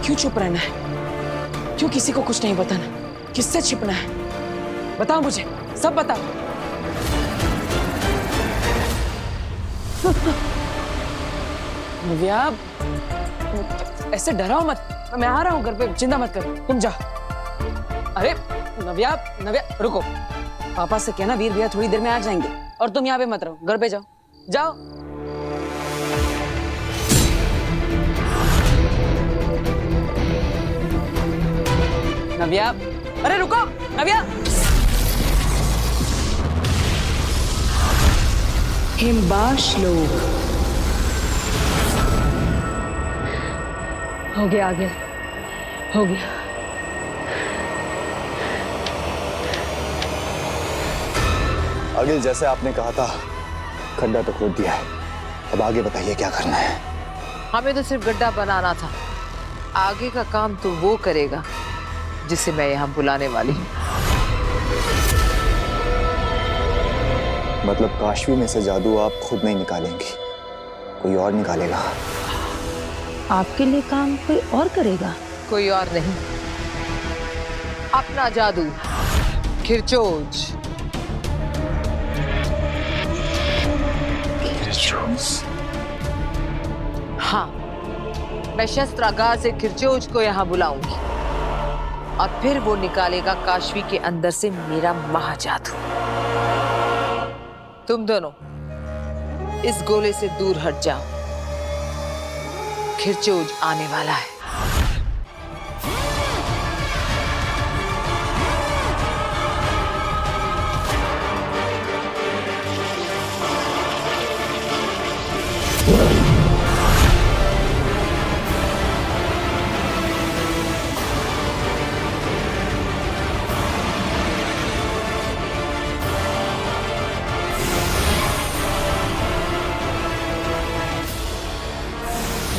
क्यों चुप रहना है? क्यों किसी को कुछ नहीं बताना? किससे छिपना है? बताओ मुझे, सब बताओ। नव्या, ऐसे डराओ मत। मैं आ रहा हूँ घर पे, चिंता मत कर, तुम जाओ। अरे नव्या, नव्या रुको। पापा से कहना वीर भैया थोड़ी देर में आ जाएंगे, और तुम यहाँ पे मत रहो, घर पे जाओ, जाओ। नव्या, अरे रुको, नव्या। हिमबाश लोग हो गया, आगे हो गया। अगिल, जैसे आपने कहा था, खड्डा तो खोद दिया है, अब आगे बताइए क्या करना है। हमें तो सिर्फ गड्ढा बनाना था, आगे का काम तो वो करेगा जिसे मैं यहाँ बुलाने वाली हूँ। मतलब काशवी में से जादू आप खुद नहीं निकालेंगी, कोई और निकालेगा? आपके लिए काम कोई और करेगा? कोई और नहीं, अपना जादू खिरचोज। हाँ, मैं शस्त्रागार से खिरचोज को यहाँ बुलाऊंगी और फिर वो निकालेगा काशवी के अंदर से मेरा महाजादू। तुम दोनों इस गोले से दूर हट जाओ, खिरचोज आने वाला है।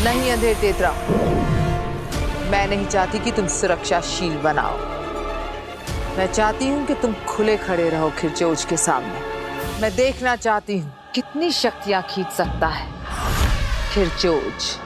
नहीं अंधेर तेतरा, मैं नहीं चाहती कि तुम सुरक्षाशील बनाओ। मैं चाहती हूं कि तुम खुले खड़े रहो खिरचोज के सामने। मैं देखना चाहती हूं कितनी शक्तियां खींच सकता है खिरचोज।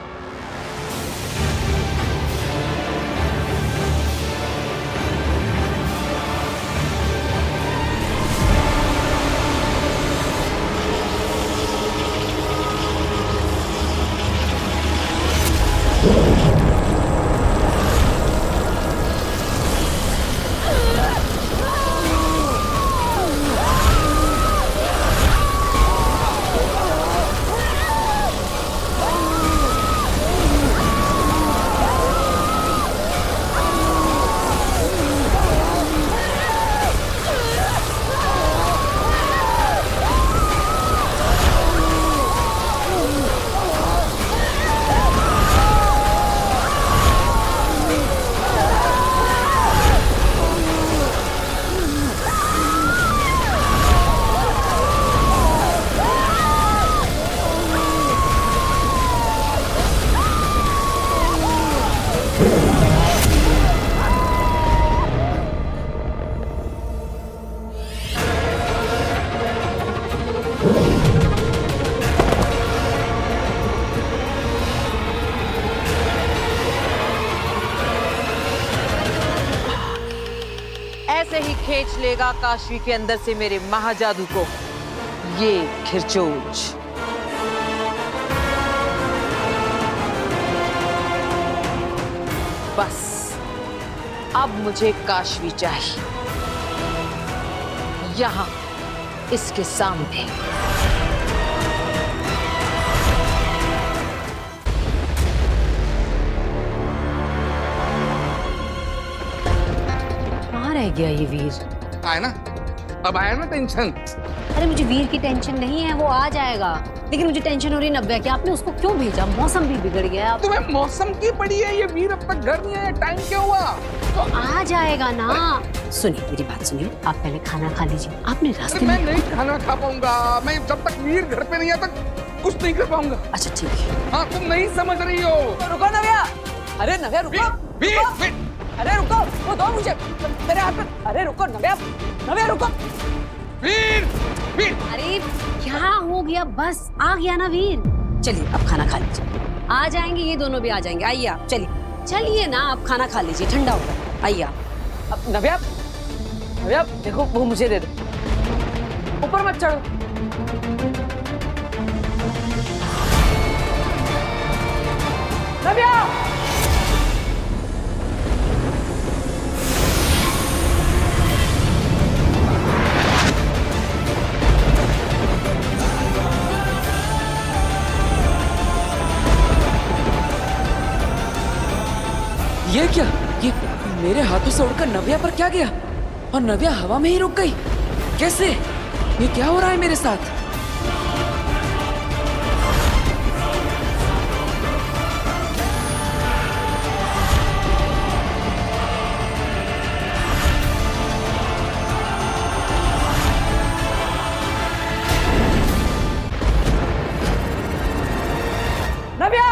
ऐसे ही खींच लेगा काशवी के अंदर से मेरे महाजादू को ये खिरचोज। बस अब मुझे काशवी चाहिए, यहां इसके सामने। कहाँ रह गया ये वीर? आया ना, अब आया ना टेंशन। अरे मुझे वीर की टेंशन नहीं है, वो आ जाएगा। लेकिन मुझे टेंशन हो रही है नव्या कि आपने उसको क्यों भेजा? मौसम भी बिगड़ गया। तुम्हें मौसम की पड़ी है, ये वीर अब तक घर नहीं आया, टाइम क्या हुआ? तो आ जाएगा ना। सुनिए मेरी बात सुनिए, आप पहले खाना खा लीजिए। आपने रास्ते मैं में नहीं खाना खा पाऊंगा, मैं जब तक वीर घर पे नहीं आता कुछ नहीं कर पाऊंगा। अच्छा ठीक है। हाँ, तुम नहीं समझ रही हो। रुको नव्या, अरे नव्या रुको। वीर, रुको। वीर, अरे रुको, वो दो मुझे मेरे हाथ में। अरे रुको नव्या, नव्या रुको। वीर, वीर। अरे क्या हो गया? बस आ गया ना वीर। चलिए अब खाना खा लीजिए, आ जाएंगे ये दोनों भी आ जाएंगे। आइए आप, चलिए चलिए ना, आप खाना खा लीजिए, ठंडा होगा। आइए आप। अब नव्या, नव्या देखो वो मुझे दे दो, ऊपर मत चढ़ो। नव्या, ये क्या? ये मेरे हाथों से उड़कर नव्या पर क्या गया? और नव्या हवा में ही रुक गई। कैसे? ये क्या हो रहा है मेरे साथ? नव्या!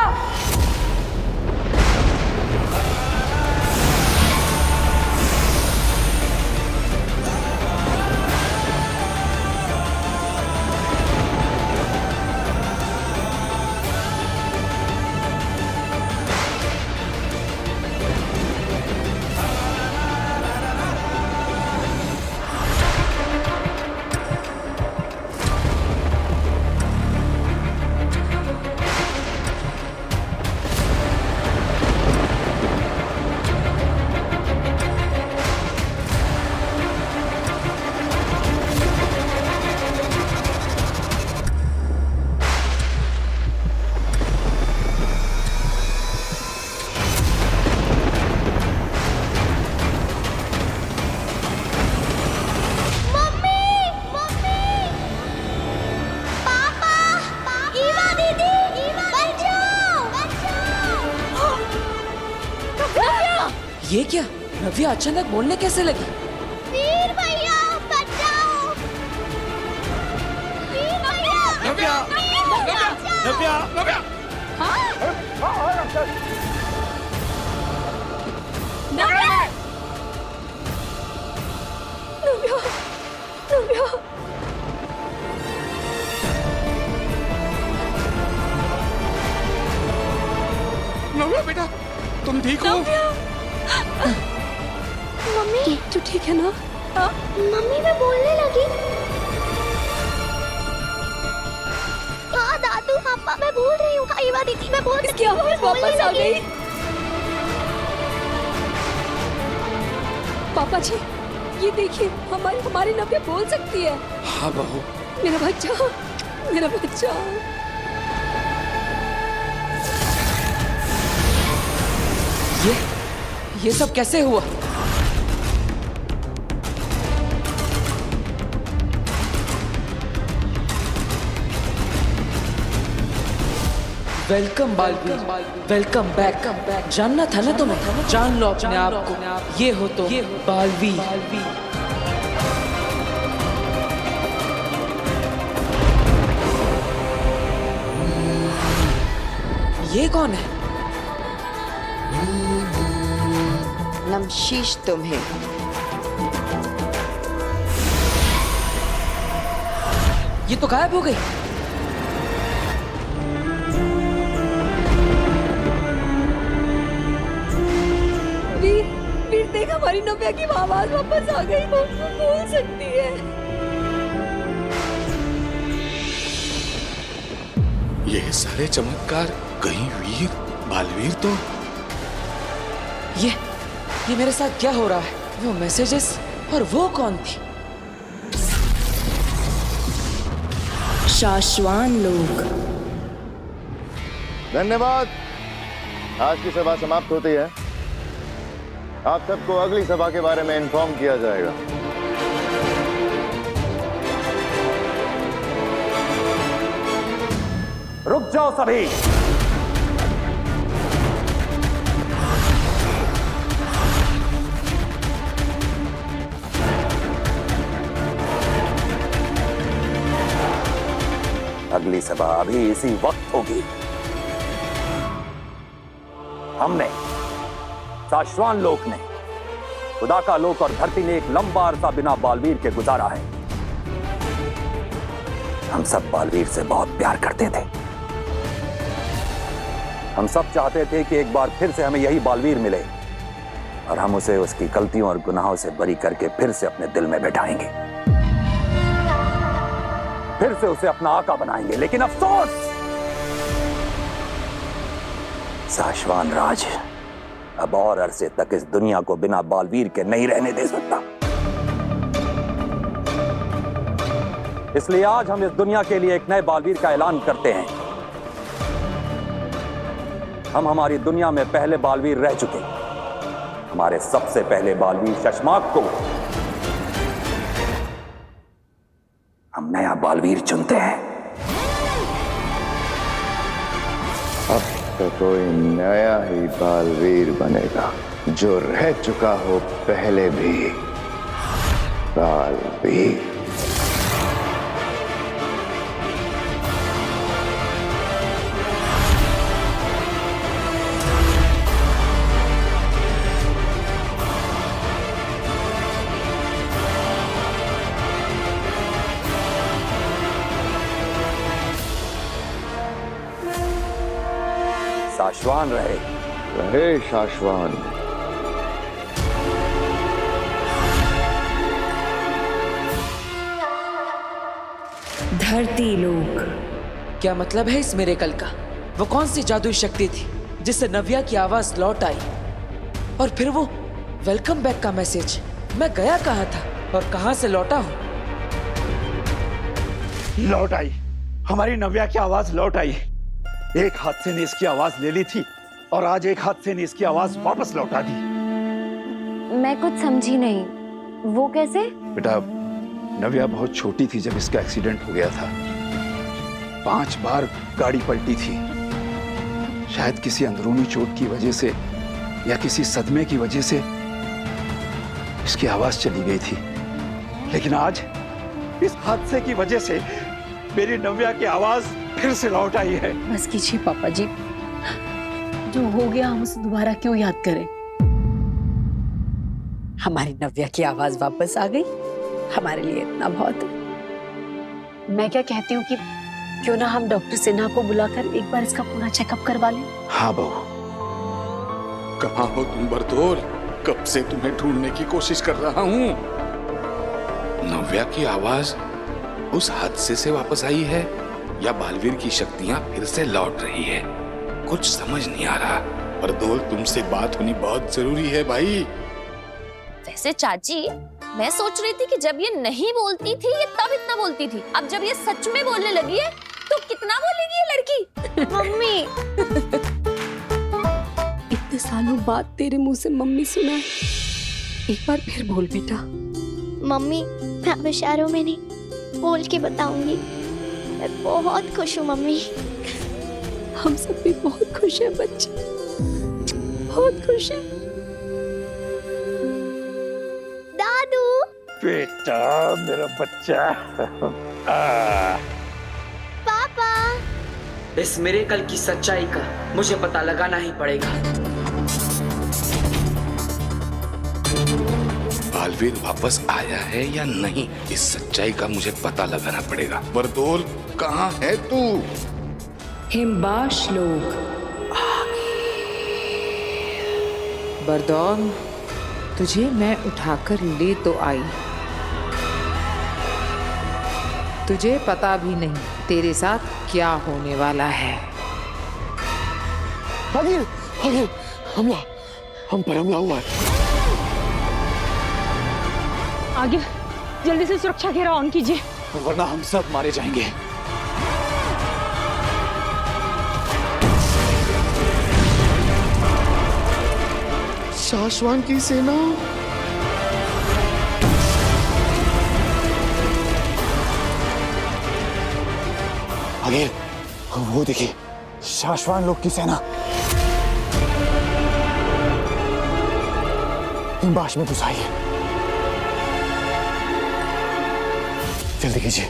ये क्या? नव्या अचानक बोलने कैसे लगी? वीर भैया बचाओ! वीर भैया! नव्या! नव्या! नव्या! नव्या बेटा, तुम ठीक हो? मम्मी तू ठीक है ना? मम्मी मैं बोलने लगी। हाँ दादू पापा मैं बोल रही हूँ। हाँ ईवा दीदी मैं बोल रही हूँ। इसकी आवाज वापस आ गई। पापा जी, ये देखिए, हमारी नव्या बोल सकती है। हाँ बहू। मेरा बच्चा, मेरा बच्चा। ये सब कैसे हुआ? Welcome Baalveer, welcome back. जानना था ना तुम्हें? जान लो अपने आप को। ये हो तो बालवीर। ये कौन है? नमशीश तुम्हें। ये तो गायब हो गई। वीर देख, हमारी नव्या की आवाज वापस आ गई। वो बोल सकती है। ये सारे चमत्कार कहीं वीर, बालवीर तो? ये मेरे साथ क्या हो रहा है? वो मैसेजेस और वो कौन थी? शाश्वान लोग। धन्यवाद। आज की सभा समाप्त होती है। आप सबको अगली सभा के बारे में इन्फॉर्म किया जाएगा। रुक जाओ सभी। अगली सभा अभी इसी वक्त होगी। हमने, शाश्वान लोक ने, खुदा का लोक और धरती ने एक लंबा अरसा बिना बालवीर के गुजारा है। हम सब बालवीर से बहुत प्यार करते थे, हम सब चाहते थे कि एक बार फिर से हमें यही बालवीर मिले और हम उसे उसकी गलतियों और गुनाहों से बरी करके फिर से अपने दिल में बैठाएंगे, फिर से उसे अपना आका बनाएंगे। लेकिन अफसोस, शाश्वान राज अब और अरसे तक इस दुनिया को बिना बालवीर के नहीं रहने दे सकता। इसलिए आज हम इस दुनिया के लिए एक नए बालवीर का ऐलान करते हैं। हम हमारी दुनिया में पहले बालवीर रह चुके, हमारे सबसे पहले बालवीर शशमाक को हम नया बालवीर चुनते हैं। अब तो कोई नया ही बालवीर बनेगा जो रह चुका हो पहले भी बालवीर। शाश्वान रहे, रहे शाश्वान। धरती लोक। क्या मतलब है इस मिरेकल का? वो कौन सी जादुई शक्ति थी जिससे नव्या की आवाज लौट आई? और फिर वो वेलकम बैक का मैसेज, मैं गया कहाँ था और कहाँ से लौटा हूँ? लौट आई, हमारी नव्या की आवाज लौट आई। एक हादसे ने इसकी आवाज ले ली थी और आज एक हादसे ने इसकी आवाज वापस लौटा दी। मैं कुछ समझी नहीं, वो कैसे? बेटा, नव्या बहुत छोटी थी जब इसका एक्सीडेंट हो गया था। 5 बार गाड़ी पलटी थी। शायद किसी अंदरूनी चोट की वजह से या किसी सदमे की वजह से इसकी आवाज चली गई थी। लेकिन आज इस हादसे की वजह से मेरी नव्या की आवाज फिर से लौट आई है। बस कीजिए पापा जी, जो हो गया हम उसे दोबारा क्यों याद करें? हमारी नव्या की आवाज वापस आ गई, हमारे लिए इतना बहुत है। मैं क्या कहती हूँ कि क्यों ना हम डॉक्टर सिन्हा को बुलाकर एक बार इसका पूरा चेकअप करवा लें। हाँ बहू। कहाँ हो तुम बरतौल? कब से तुम्हें ढूंढने की कोशिश कर रहा हूँ। नव्या की आवाज उस हादसे से वापस आई है या बालवीर की शक्तियां फिर से लौट रही है? कुछ समझ नहीं आ रहा। बरतौल, तुमसे बात होनी बहुत जरूरी है भाई। वैसे चाची, मैं सोच रही थी कि जब ये नहीं बोलती थी ये तब इतना बोलती थी, अब जब ये सच में बोलने लगी है तो कितना बोलेगी ये लड़की। मम्मी, इतने सालों बाद तेरे मुंह से मम्मी सुना है, एक बार फिर बोल बेटा। मम्मी, मैं अब इशारों में नहीं, बोल के बताऊंगी। मैं बहुत खुश हूँ मम्मी। हम सब भी बहुत खुश हैं बच्चे, बहुत खुश हैं। दादू, बेटा, मेरा बच्चा। पापा, इस मिरेकल की सच्चाई का मुझे पता लगाना ही पड़ेगा। बालवीर वापस आया है या नहीं, इस सच्चाई का मुझे पता लगाना पड़ेगा। बरतौल, कहाँ है तू? हिमबाश लोग। बरदौल, तुझे मैं उठाकर ले तो आई, तुझे पता भी नहीं तेरे साथ क्या होने वाला है। हमला, हम पर हमला हुआ है। आगे जल्दी से सुरक्षा घेरा ऑन कीजिए, वरना हम सब मारे जाएंगे। शाश्वान की सेना। आगे वो देखिए, शाश्वान लोग की सेना हिमबाश में घुस आई है। जल्दी कीजिए,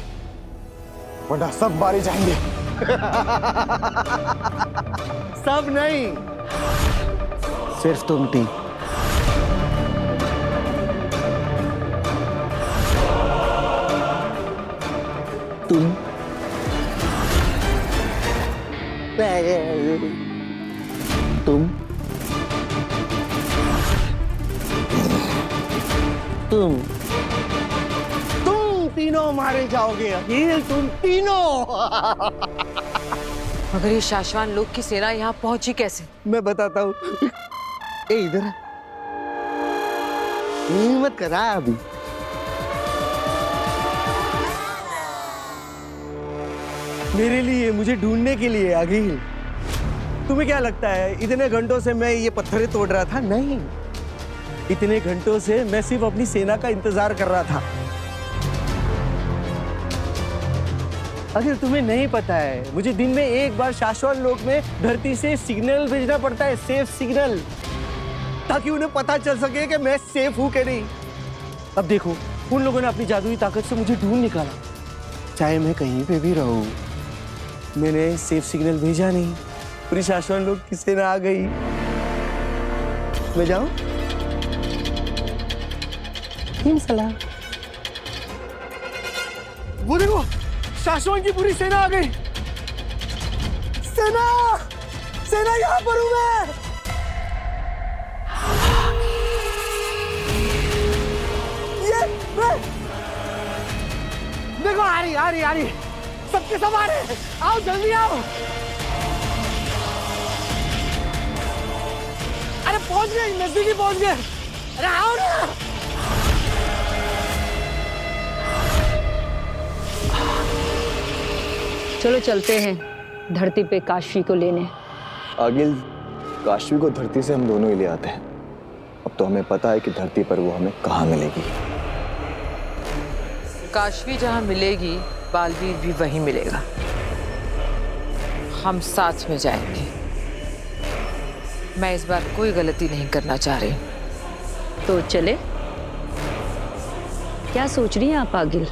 वरना सब मारे जाएंगे। सब नहीं, सिर्फ तुम तीन। तुम तुम तीनों मारे जाओगे अखिल, तुम तीनों। मगर ये शाश्वान लोक की सेना यहाँ पहुंची कैसे? मैं बताता हूँ। ए इधर हिम्मत करा अभी। मेरे लिए, मुझे ढूंढने के लिए अखिल। तुम्हें क्या लगता है इतने घंटों से मैं ये पत्थरें तोड़ रहा था? नहीं, इतने घंटों से मैं सिर्फ अपनी सेना का इंतजार कर रहा था। अगर तुम्हें नहीं पता है, मुझे दिन में एक बार शाश्वत लोक में धरती से सिग्नल भेजना पड़ता है, सेफ सिग्नल, ताकि उन्हें पता चल सके कि मैं सेफ हूं कि नहीं। अब देखो, उन लोगों ने अपनी जादुई ताकत से मुझे ढूंढ निकाला। चाहे मैं कहीं पे भी रहूं, मैंने सेफ सिग्नल भेजा नहीं, पूरी शाश्वत लोक की सेना आ गई। मैं जाऊं? सलाम। वो देखो, शाश्वत की पूरी सेना आ गई। सेना, सेना यहाँ पर हूं मैं। ये देखो, आ रही, सबके सब आ रहे। आओ जल्दी आओ। अरे पहुंच गए, नजदीकी पहुंच गए। अरे आओ ना। चलो चलते हैं धरती पे काशी को लेने। आगिल, काशी को धरती से हम दोनों ही ले आते हैं। अब तो हमें पता है कि धरती पर वो हमें कहाँ मिलेगी। काशवी जहाँ मिलेगी, बालवीर भी वहीं मिलेगा। हम साथ में जाएंगे। मैं इस बार कोई गलती नहीं करना चाह रही। तो चले? क्या सोच रही हैं आप आगिल?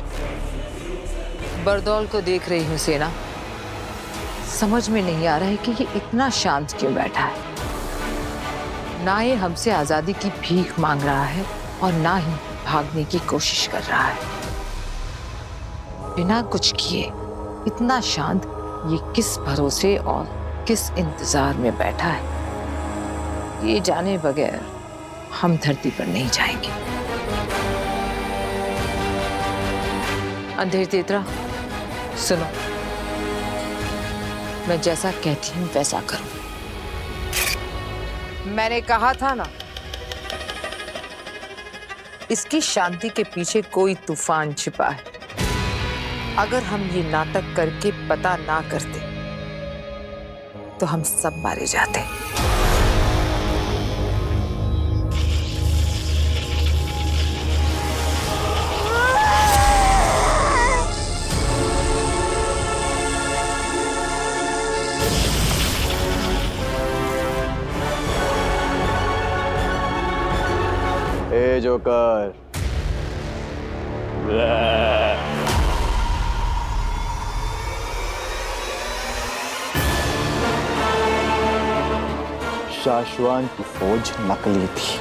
बरदौल को देख रही हूँ सेना। समझ में नहीं आ रहा है कि ये इतना शांत क्यों बैठा है। ना ये हमसे आजादी की भीख मांग रहा है और ना ही भागने की कोशिश कर रहा है। बिना कुछ किए इतना शांत ये किस भरोसे और किस इंतजार में बैठा है, ये जाने बगैर हम धरती पर नहीं जाएंगे। अंधेर तेतरा, सुनो, मैं जैसा कहती हूँ वैसा करो। मैंने कहा था ना, इसकी शांति के पीछे कोई तूफान छिपा है। अगर हम ये नाटक करके पता ना करते तो हम सब मारे जाते। ए जोकर, शाश्वान की फौज नकली थी,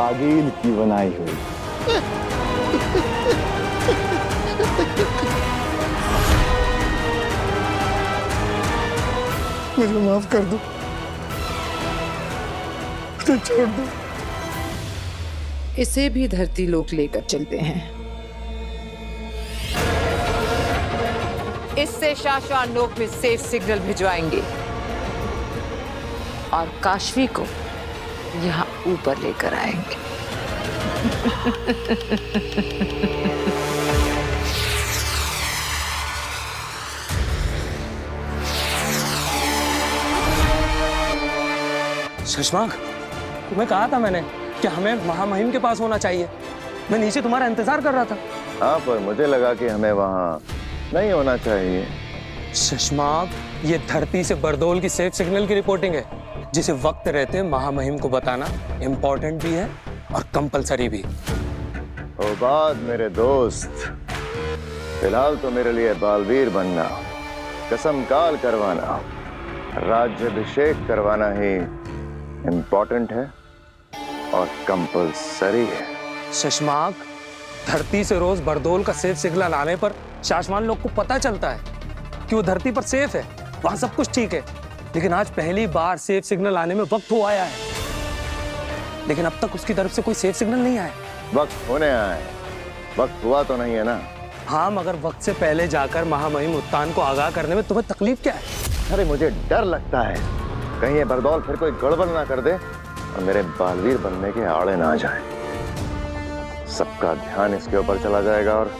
आगिल की बनाई हुई। मुझे माफ कर दो, मुझे छोड़ दो। इसे भी धरती लोक लेकर चलते हैं। इससे शाश्वत लोक में सेफ सिग्नल भिजवाएंगे और काशवी को यहाँ ऊपर लेकर आएंगे। शशांक, तुम्हें कहा था मैंने कि हमें महामहिम के पास होना चाहिए। मैं नीचे तुम्हारा इंतजार कर रहा था। हाँ, पर मुझे लगा कि हमें वहाँ नहीं होना चाहिए। शशांक, ये धरती से बरदौल की सेफ सिग्नल की रिपोर्टिंग है, जिसे वक्त रहते महामहिम को बताना इम्पोर्टेंट भी है और कंपलसरी भी। ओ बात मेरे दोस्त, फिलहाल तो मेरे लिए बालवीर बनना, कसम काल करवाना, राज्याभिषेक करवाना ही इम्पोर्टेंट है और कंपलसरी है। शशांक, धरती से रोज बरदौल का सेफ सिग्नल आने पर शाश्वत लोग को पता चलता है कि वो धरती पर सेफ है, वहां सब कुछ ठीक है। लेकिन आज पहली बार सेफ सिग्नल आने में वक्त हो आया है, लेकिन अब तक उसकी तरफ से कोई सेफ सिग्नल नहीं आया। वक्त होने आए, वक्त हुआ तो नहीं है ना? हाँ, मगर वक्त से पहले जाकर महामहिम उत्तान को आगाह करने में तुम्हें तकलीफ क्या है? अरे मुझे डर लगता है कहीं ये बरदौल फिर कोई गड़बड़ ना कर दे और मेरे बालवीर बनने के आड़े ना आ जाए। सबका ध्यान इसके ऊपर चला जाएगा और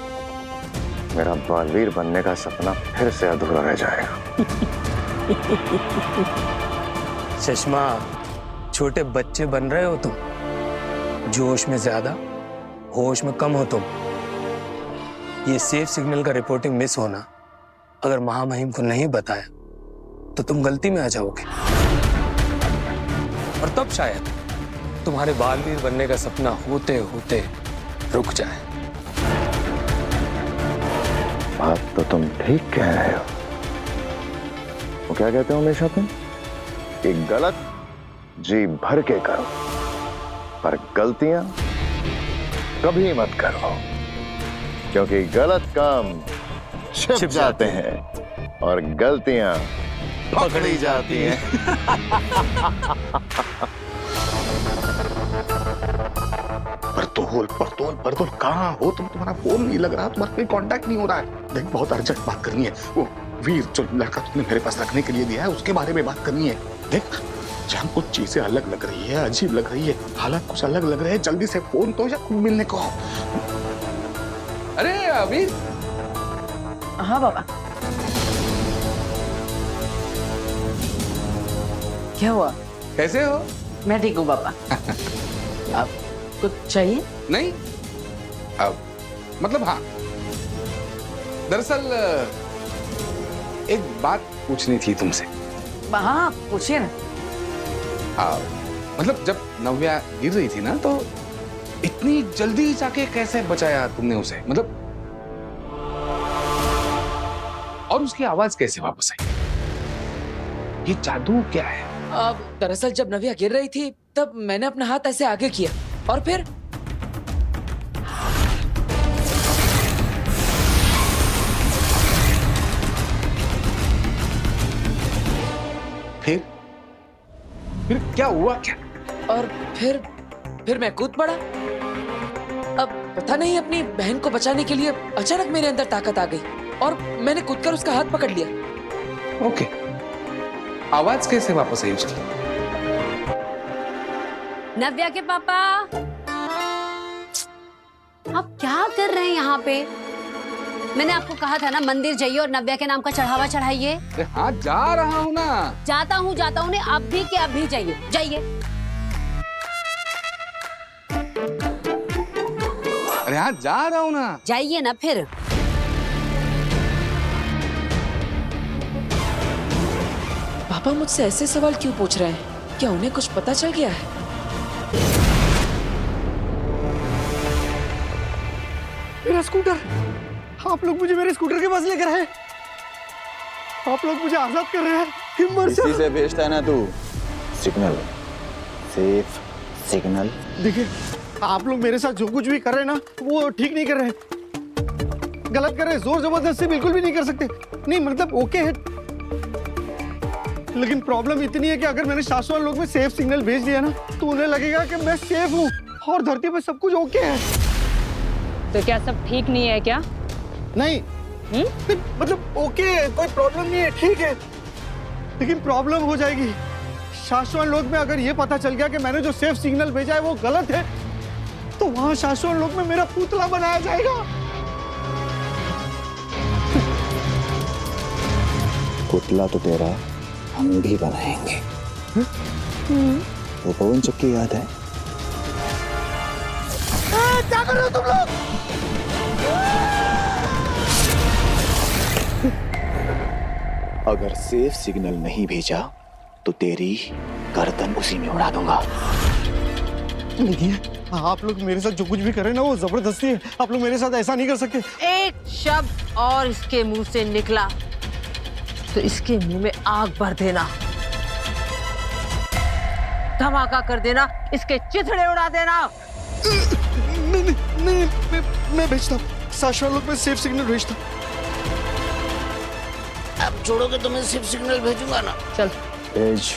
मेरा बालवीर बनने का सपना फिर से अधूरा रह जाएगा। चश्मा, छोटे बच्चे बन रहे हो तुम। जोश में ज्यादा, होश में कम हो तुम। ये सेफ सिग्नल का रिपोर्टिंग मिस होना अगर महामहिम को नहीं बताया तो तुम गलती में आ जाओगे और तब शायद तुम्हारे बालवीर बनने का सपना होते होते रुक जाए। बात तो तुम ठीक कह रहे हो। वो क्या कहते हो हमेशा तुम कि गलत जी भर के करो पर गलतियां कभी मत करो, क्योंकि गलत काम छिप जाते हैं और गलतियां पकड़ी जाती हैं। बरदौल कहाँ हो तुम? तुम्हारा फोन नहीं लग रहा, तुम्हारा कोई कांटेक्ट नहीं हो रहा है। देख, बहुत अर्जेंट बात करनी है। वो वीर जो लड़का तुमने मेरे पास रखने के लिए दिया है उसके बारे में बात करनी है। देख, जहाँ कुछ चीजें अलग लग रही है, अजीब लग रही है, हालात कुछ अलग लग रहे हैं, जल्दी से फोन तो या खुद मिलने को। अरे वीर। हाँ बाबा। क्या हुआ? कैसे हो? मैं ठीक हूँ बाबा। आप कुछ चाहिए? नहीं, अब मतलब हाँ, दरअसल एक बात पूछनी थी तुमसे। हाँ पूछिए ना। मतलब जब नव्या गिर रही थी ना तो इतनी जल्दी जाके कैसे बचाया तुमने उसे? मतलब और उसकी आवाज कैसे वापस आई? ये जादू क्या है? अब दरअसल जब नव्या गिर रही थी तब मैंने अपना हाथ ऐसे आगे किया और फिर क्या हुआ क्या? और फिर मैं कूद पड़ा। अब पता नहीं अपनी बहन को बचाने के लिए अचानक मेरे अंदर ताकत आ गई और मैंने कूदकर उसका हाथ पकड़ लिया। ओके, आवाज कैसे वापस आई उसकी? नव्या के पापा, आप क्या कर रहे हैं यहाँ पे? मैंने आपको कहा था ना मंदिर जाइए और नव्या के नाम का चढ़ावा चढ़ाइए। हाँ जा रहा हूँ ना। जाता हूँ ने अभी के अभी जाइए, जाइए। अरे हाँ जा रहा हूँ ना। जाइए ना फिर। पापा मुझसे ऐसे सवाल क्यों पूछ रहे हैं? क्या उन्हें कुछ पता चल गया है? मेरा स्कूटर! आप लोग मुझे मेरे स्कूटर के पास लेकर आए। आप लोग मुझे आजाद कर रहे हैं। हिम्मत से भेजता है ना तू सिग्नल, सेफ सिग्नल। देखिए, आप लोग मेरे साथ जो कुछ भी कर रहे हैं ना वो ठीक नहीं कर रहे हैं, गलत कर रहे हैं। जोर जबरदस्ती बिल्कुल भी नहीं कर सकते। नहीं मतलब ओके है, लेकिन प्रॉब्लम इतनी है कि अगर मैंने शाश्वत लोक में सेफ सिग्नल भेज दिया ना तो उन्हें लगेगा कि मैं सेफ हूँ और धरती पे सब कुछ ओके है। तो क्या सब ठीक नहीं है क्या? नहीं, मतलब ओके है, कोई प्रॉब्लम नहीं है, ठीक है, लेकिन प्रॉब्लम हो जाएगी। शाश्वत लोक में अगर ये पता चल गया कि मैंने जो सेफ सिग्नल भेजा है वो गलत है तो वहां शाश्वत लोक में मेरा पुतला बनाया जाएगा। पुतला तो तेरा हम भी बनाएंगे। वो पवन चक्की याद है? क्या कर रहे हो तुम लोग? अगर सेफ सिग्नल नहीं भेजा तो तेरी गर्दन उसी में उड़ा दूंगा। देखिए, आप लोग मेरे साथ जो कुछ भी कर रहे हैं ना वो जबरदस्ती है। आप लोग मेरे साथ ऐसा नहीं कर सकते। एक शब्द और इसके मुंह से निकला तो इसके मुंह में आग भर देना, धमाका कर देना, इसके चिथड़े उड़ा देना। नहीं, मैं भेजता हूँ। शाश्वत लोक में सेफ सिग्नल भेजता हूँ। अब छोड़ोगे तो मैं सेफ सिग्नल भेजूंगा ना। चल भेज।